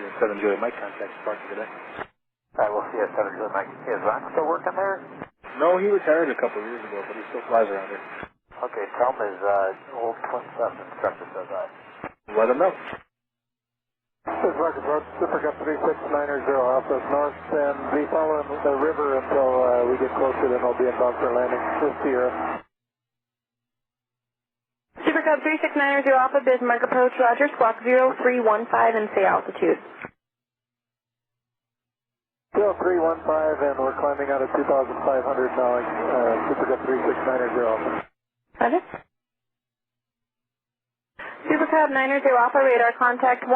7 Julie Mike contact parking today. Alright, we'll see you at 7 Julie Mike. Is Rock still working there? No, he retired a couple of years ago, but he still flies around here. Okay, tell him his old twin stuff instructor says that. Let him know. Bismarck approach, Super Cup 3690 Alpha north, and be following the river until we get closer, then I'll be inbound for landing. Just Sierra. Super Cup 3690 Alpha, Bismarck approach, Roger, squawk 0315 and say altitude. 0315, and we're climbing out of 2,500 now, Super Cup 3690 Alpha. Roger. Super Cub 90 Alpha, radar contact 15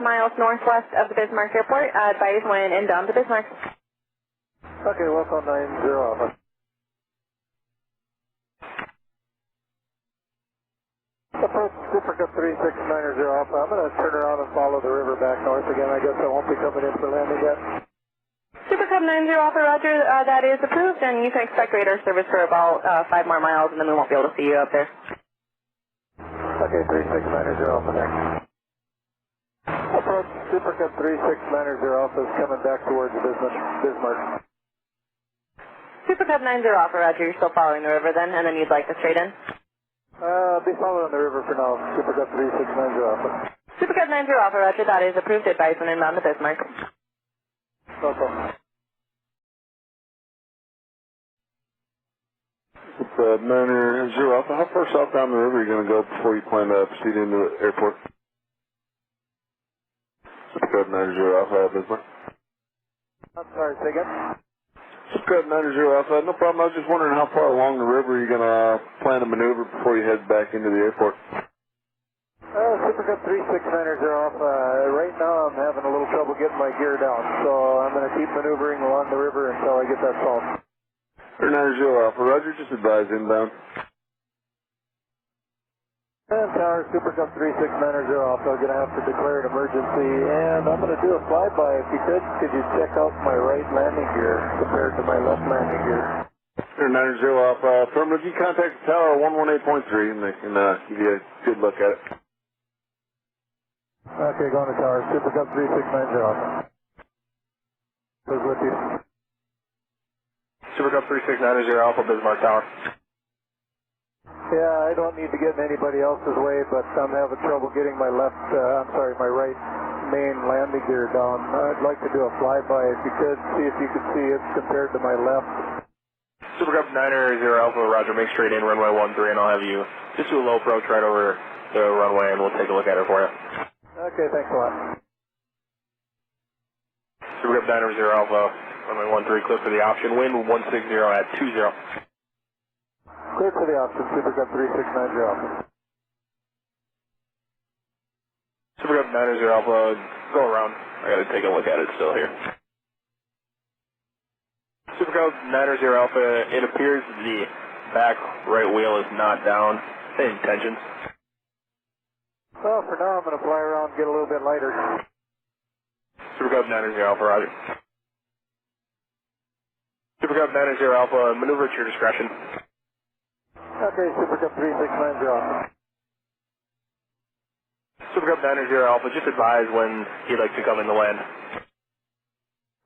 miles northwest of the Bismarck Airport. Advise when inbound to Bismarck. Okay, welcome 90 Alpha. Approach Super Cup 3690 Alpha. I'm going to turn around and follow the river back north again. I guess I won't be coming in for landing yet. Super Cub 90 Alpha, Roger, that is approved, and you can expect radar service for about 5 more miles, and then we won't be able to see you up there. Okay, 3690 Alpha next. Approach Super Cup 3690 Alpha is coming back towards Bismarck. Super Cub 90 Alpha, Roger, you're still following the river then, and then you'd like to straight in? I'll be following the river for now, Super Cup 3690 Alpha. Super Cub 90 Alpha, Roger, that is approved. Advise when inbound to Bismarck. No problem. It's 90 Alpha. How far south down the river are you going to go before you plan to proceed into the airport? Super 90 Alpha, Bismarck. I'm sorry, say again? Super 90 Alpha, no problem. I was just wondering how far along the river are you going to plan to maneuver before you head back into the airport? Super Cup 3690 Alpha, right now I'm having a little trouble getting my gear down, so I'm going to keep maneuvering along the river until I get that solved. 90 Alpha, Roger, just advise inbound. And Tower, Super Cup 3690 Alpha, going to have to declare an emergency, and I'm going to do a flyby. If you could you check out my right landing gear compared to my left landing gear? 90 Alpha, affirmative, you contact the tower 118.3 and they can give you a good look at it. Okay, going to Tower, Super Cup 3690 Alpha. Who's with you? Super Cup 3690 Alpha, Bismarck Tower. Yeah, I don't need to get in anybody else's way, but I'm having trouble getting my my right main landing gear down. I'd like to do a flyby if you could, see if you could see it compared to my left. Super Cup 90 Alpha, Roger, make straight in, runway 13, and I'll have you just do a low approach right over the runway, and we'll take a look at it for you. Okay, thanks a lot. Super Cup 90 Alpha, runway 13, clear for the option, wind 160 at 20. Clear for the option, Super Cup 3690 Alpha. Super Cup 90 Alpha, go around. I gotta take a look at it still here. Super Cup 90 Alpha, it appears the back right wheel is not down. Same tensions. Well, for now I'm going to fly around and get a little bit lighter. Super Cup 90 Alpha, Roger. Super Cup 90 Alpha, maneuver at your discretion. Okay, Super Cup 3690 Alpha. Super Cup 90 Alpha, just advise when you'd like to come in to land.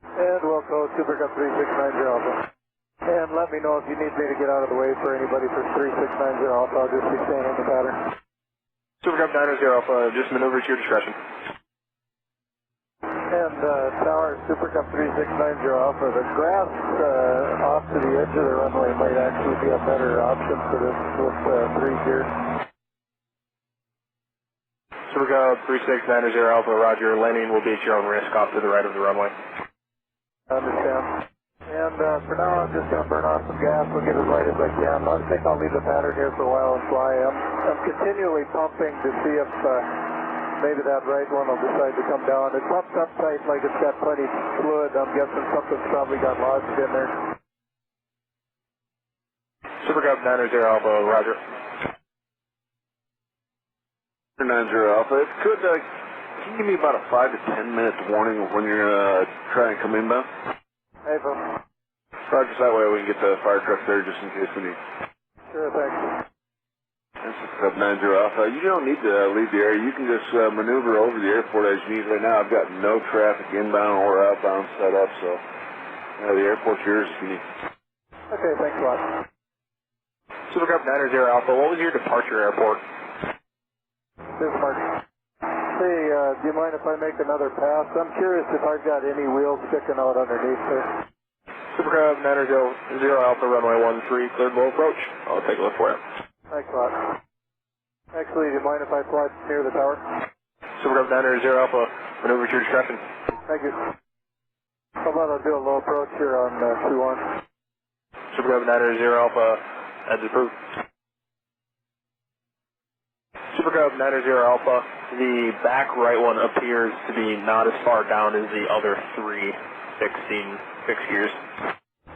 And we'll go Super Cup 3690 Alpha. And let me know if you need me to get out of the way for anybody for 3690 Alpha. I'll just be staying in the pattern. Super Cup 90 Alpha, just maneuver at your discretion. And Tower, Super Cup 3690 Alpha, the grass off to the edge of the runway might actually be a better option for this with 3 gear. Super Cup 3690 Alpha, Roger, landing will be at your own risk off to the right of the runway. I understand. And for now I'm just going to burn off some gas, we'll get as light as I can. I think I'll leave the pattern here for a while and fly. I'm continually pumping to see if maybe that right one will decide to come down. It pumps up tight like it's got plenty of fluid. I'm guessing something's probably got lodged in there. Super Cup 90 Alpha, Roger. 90 Alpha, if you could, can you give me about a 5 to 10 minutes warning of when you're trying to come inbound? Hey, Phil. Roger, that way we can get the fire truck there just in case we need. Sure, thanks. This is Club 90 Alpha. You don't need to leave the area. You can just maneuver over the airport as you need. Right now I've got no traffic inbound or outbound set up, so the airport's yours if you need. Okay, thanks a lot. Supercub 90 Alpha, what was your departure airport? Bismarck. Hey, do you mind if I make another pass? I'm curious if I've got any wheels sticking out underneath there. Supercub 90 Alpha, runway 13, cleared low approach. I'll take a look for you. Thanks a lot. Actually, do you mind if I fly near the tower? Supercub 90 Alpha, maneuver to your discretion. Thank you. How about I'll do a low approach here on 2-1. Supercub 90 Alpha, as approved. Supercub 90 Alpha, the back right one appears to be not as far down as the other three fixed gears.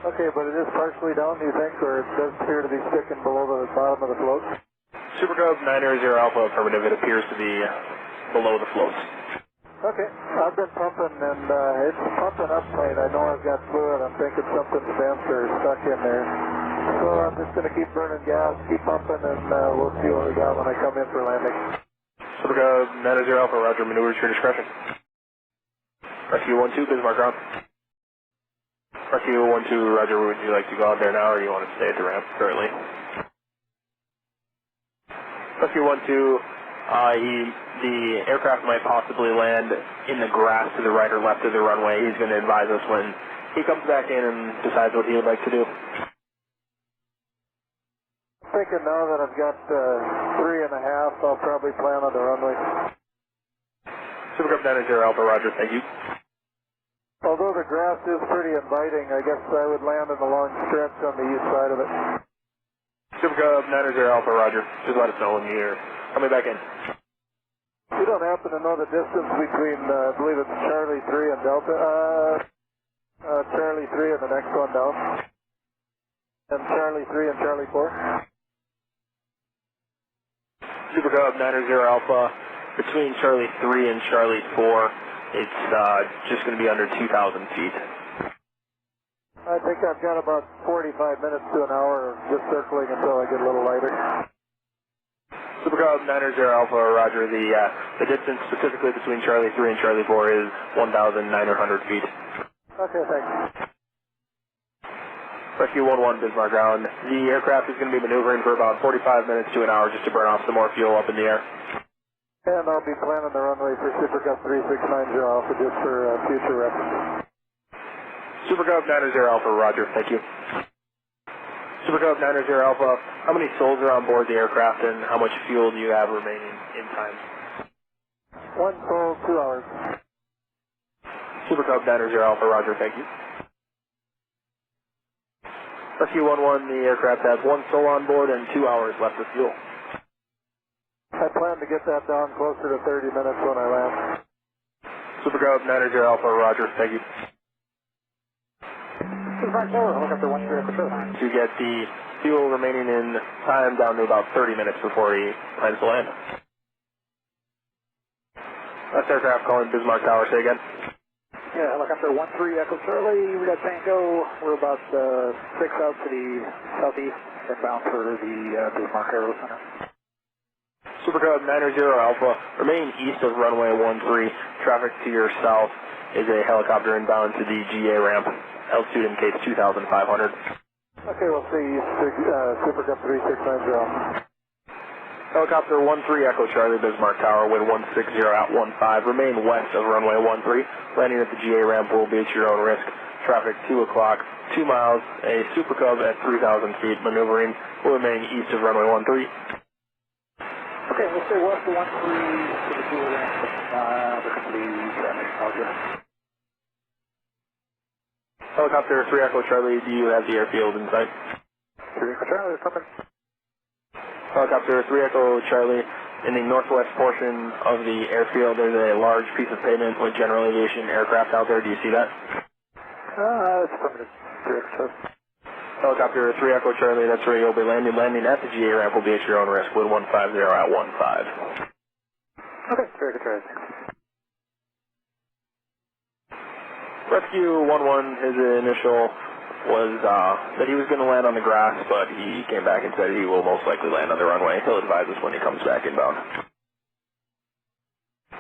Okay, but it is partially down, do you think, or it does appear to be sticking below the bottom of the float? Supercub 90 Alpha, affirmative, it appears to be below the floats. Okay, I've been pumping and it's pumping up tight. I know I've got fluid. I'm thinking something's bent or stuck in there. So I'm just going to keep burning gas, keep pumping, and we'll see what we got when I come in for landing. Supercub 90 Alpha, roger, maneuver to your discretion. Rescue 12, Bismarck ground. Rescue 12, roger, would you like to go out there now or you want to stay at the ramp currently? Rescue 12, the aircraft might possibly land in the grass to the right or left of the runway. He's going to advise us when he comes back in and decides what he would like to do. Thinking now that I've got 3.5, I'll probably plan on the runway. Supercub 90 Alpha, roger, thank you. Although the grass is pretty inviting, I guess I would land in the long stretch on the east side of it. Supercub 90 Alpha, roger. Just let us know when you're coming back in. You don't happen to know the distance between, I believe it's Charlie 3 and Delta? Charlie 3 and the next one down. And Charlie 3 and Charlie 4? Supercub 90 Alpha, between Charlie 3 and Charlie 4, it's just going to be under 2,000 feet. I think I've got about 45 minutes to an hour of just circling until I get a little lighter. Supercub 90 Alpha, roger. The distance specifically between Charlie 3 and Charlie 4 is 1,900 feet. Okay, thanks. Rescue 11, Bismarck ground. The aircraft is going to be maneuvering for about 45 minutes to an hour just to burn off some more fuel up in the air. And I'll be planning the runway for Supercub 3690 Alpha just for future reference. Supercub 90 Alpha, roger. Thank you. Supercub 90 Alpha, how many souls are on board the aircraft and how much fuel do you have remaining in time? 1 soul, 2 hours. Supercub 90 Alpha, roger. Thank you. Rescue 11, the aircraft has 1 soul on board and 2 hours left of fuel. I plan to get that down closer to 30 minutes when I land. Supercub 90 Alpha, roger. Thank you. To get the fuel remaining in time down to about 30 minutes before he plans to land. That's aircraft calling Bismarck Tower. Say again. Yeah, helicopter 13 Echo Charlie, we got Tango. We're about 6 out to the southeast, inbound for the Bismarck Aero Center. Supercub 90 Alpha, remain east of runway 13. Traffic to your south is a helicopter inbound to the GA ramp. Altitude indicates 2,500. Okay, we'll see Supercub 3690 Alpha. Helicopter 13 Echo Charlie, Bismarck Tower, wind 160 at 15. Remain west of runway 13. Landing at the GA ramp will be at your own risk. Traffic 2 o'clock, 2 miles. A Supercub at 3,000 feet maneuvering will remain east of runway 13. Okay, we'll stay west of 13 to the GA ramp. Look at the traffic. Helicopter 3 Echo Charlie, do you have the airfield in sight? 3 Echo Charlie, coming. Helicopter 3 Echo Charlie, in the northwest portion of the airfield, there's a large piece of pavement with general aviation aircraft out there. Do you see that? It's affirmative. 3 Echo Charlie. Helicopter 3 Echo Charlie, that's where you'll be landing. Landing at the GA ramp will be at your own risk. Wind 150 at 15. Okay, 3 Echo Charlie. Rescue 11, his initial was that he was going to land on the grass, but he came back and said he will most likely land on the runway. He'll advise us when he comes back inbound.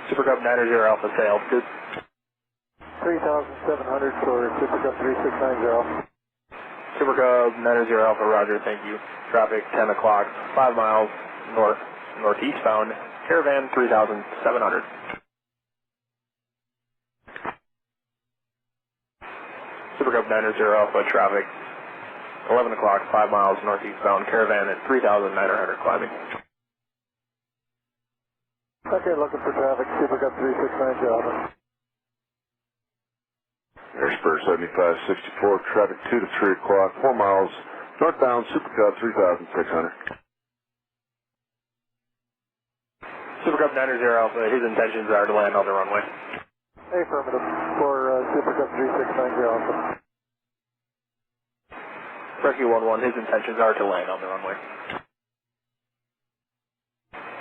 Super Cub 90 Alpha, say altitude. 3,700 for Super Cub 3690. Super Cub 90 Alpha, roger, thank you. Traffic 10 o'clock, 5 miles northeastbound, Caravan 3,700. Super Cub 90 Alpha, traffic 11 o'clock, 5 miles northeastbound, Caravan at 3,900 climbing. Okay, looking for traffic, Super Cub 3690 Alpha. Airspur 7564, traffic 2 to 3 o'clock, 4 miles northbound, Super Cub 3,600. Super Cub 90 Alpha, his intentions are to land on the runway. Affirmative for Super Cub 3690 Alpha. Rescue 11, his intentions are to land on the runway.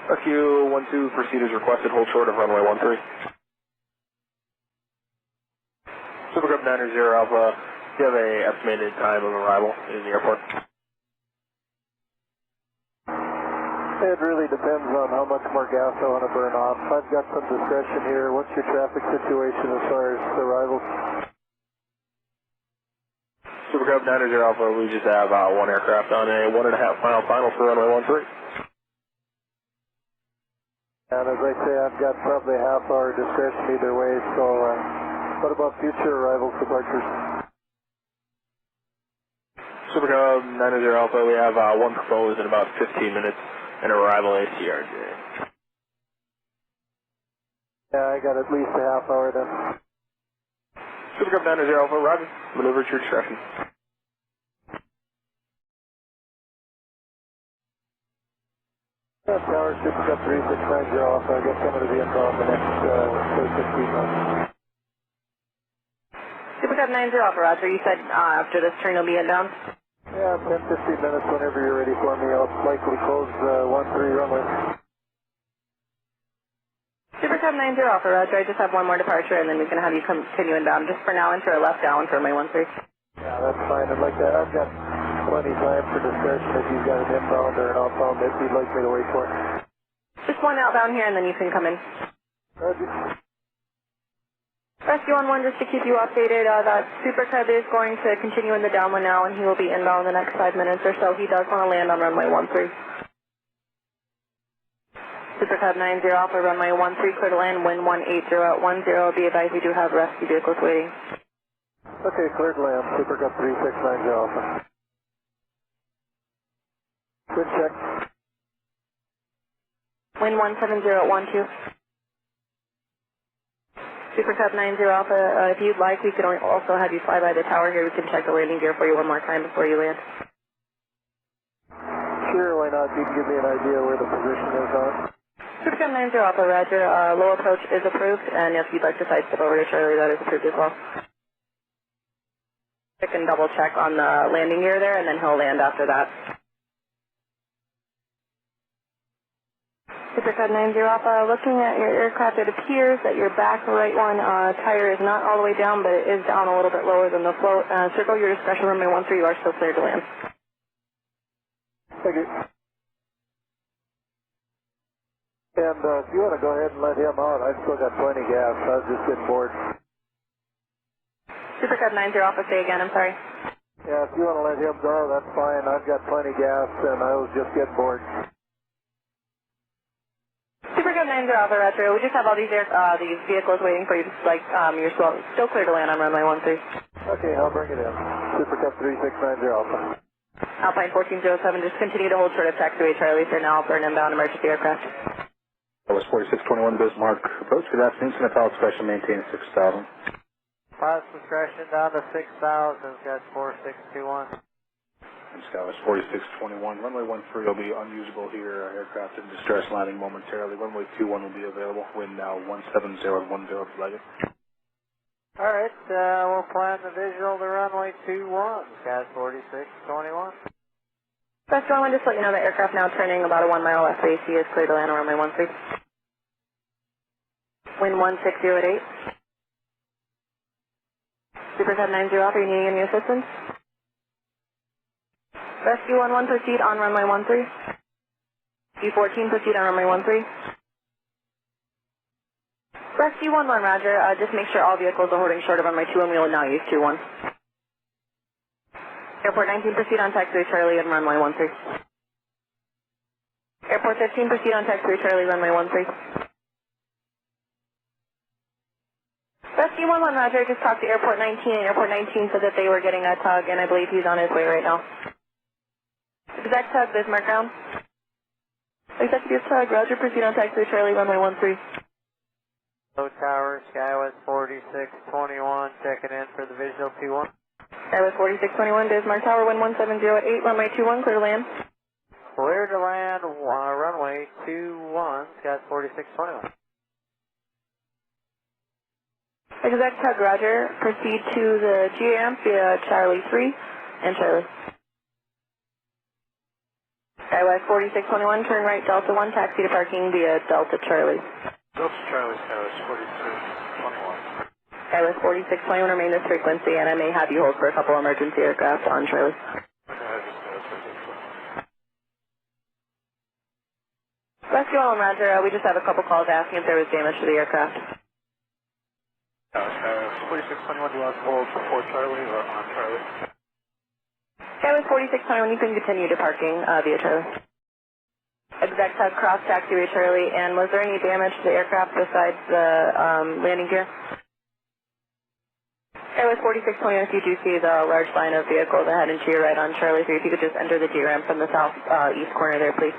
Rescue 12, proceed as requested, hold short of runway 13. Super Cub 90 Alpha, do you have an estimated time of arrival in the airport? It really depends on how much more gas I want to burn off. I've got some discretion here. What's your traffic situation as far as arrivals? Super Cub 90 Alpha, we just have one aircraft on a 1.5 mile final for runway 13. And as I say, I've got probably half hour discretion either way, so what about future arrivals, departures? Super Cub 90 Alpha, we have one proposed in about 15 minutes, and arrival ACRJ. Yeah, I got at least a half hour then. Super Cub 90 Alpha, roger. Maneuver at your discretion. Tower, Super Cub 3690 Alpha, I guess I'm going to be involved in the next 15 minutes. Super Cub 90 Alpha, roger. You said after this turn you'll be inbound? Yeah, 10-15 minutes whenever you're ready for me. I'll likely close 13 runway. Super Cub 90 Alpha, roger. I just have one more departure and then we can have you continue inbound. Just for now, enter a left down for my 13. Yeah, that's fine. I'd like that. I've got plenty of time for discussion if you've got an inbound or an outbound that you'd like me to wait for. Just one outbound here and then you can come in. Roger. Rescue 11, just to keep you updated, that Super Cub is going to continue in the downwind now and he will be inbound in the next 5 minutes or so. He does want to land on runway 13. Super Cub 90 Alpha, runway 13, clear to land, wind 180 at 10. Be advised we do have rescue vehicles waiting. Okay, cleared to land, Super Cub 3690 Alpha. Good check. Wind 170 at 12. Super Cub 90 Alpha, if you'd like, we could also have you fly by the tower here. We can check the landing gear for you one more time before you land. Sure, why not? You can give me an idea where the position is on. Super Cub 90 Alpha, roger. Low approach is approved, and if you'd like to sidestep over to Charlie, that is approved as well. I can double check on the landing gear there, and then he'll land after that. Super Cub 90 Alpha, looking at your aircraft, it appears that your back right one tire is not all the way down, but it is down a little bit lower than the float. Circle your discretion, runway 13, you are still cleared to land. Thank you. And if you want to go ahead and let him out, I've still got plenty of gas. I was just getting bored. Super Cub 90 Alpha, say again, I'm sorry. Yeah, if you want to let him go, that's fine. I've got plenty of gas, and I was just getting bored. Super Cub 90 Alpha, roger. We just have all these vehicles waiting for you. Like, you're still clear to land on runway 13. Okay, I'll bring it in. Super Cub 3690 Alpha. Alpine 1407, just continue to hold short of taxiway Charlie for now for an inbound emergency aircraft. That was 4621 Bismarck. Approach, good afternoon. Snapal expression maintain 6,000. Pass discretion down to 6,000, got 4621. Sky was 4621. Runway 13 will be unusable here. Aircraft in distress landing momentarily. Runway 21 will be available. Wind now 170 at 10 if you like it. Alright, we'll plan the visual to runway 21, got 4621. First one, just let you know the aircraft now turning about a 1 mile left AC is clear to land on runway 13. Wind 160 at 8. Super Cub 90 Alpha, are you needing any assistance? Rescue 11, proceed on runway 13. B14, proceed on runway 13. Rescue 11, roger. Just make sure all vehicles are holding short of runway 21. We will now use 21. Airport 19, proceed on taxiway Charlie and runway 13. Airport 15, proceed on taxiway Charlie, runway 13. Rescue 11, roger. Just talked to Airport 19, and Airport 19 said that they were getting a tug, and I believe he's on his way right now. Exact tug, Bismarck ground. Executive tug, roger. Proceed on taxiway Charlie, runway 13. Low tower, Skywest 4621, checking in for the visual T1. Skywest 4621, Bismarck Tower, wind 1708, runway 21, clear to land. Clear to land, runway 21, Skywest 4621. Exact tug, roger. Proceed to the GAM via Charlie 3 and Charlie. Skywest 4621, turn right Delta 1, taxi to parking via Delta Charlie. Delta Charlie, Skywest 4621. Skywest 4621, remain this frequency, and I may have you hold for a couple emergency aircraft on Charlie. Rescue all, roger. We just have a couple calls asking if there was damage to the aircraft. Skywest 4621, do you want to hold before Charlie or on Charlie? Skywest 4621, you can continue to parking via Charlie. Exact tug, cross taxiway Charlie, and was there any damage to the aircraft besides the landing gear? Skywest 4621, if you do see the large line of vehicles ahead and to your right on Charlie 3, if you could just enter the G ramp from the southeast corner there, please.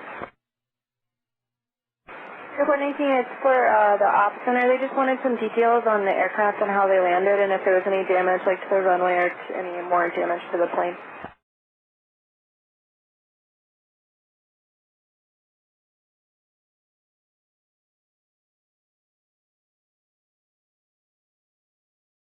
Airport 19, it's for the ops center. They just wanted some details on the aircraft and how they landed and if there was any damage like to the runway or any more damage to the plane.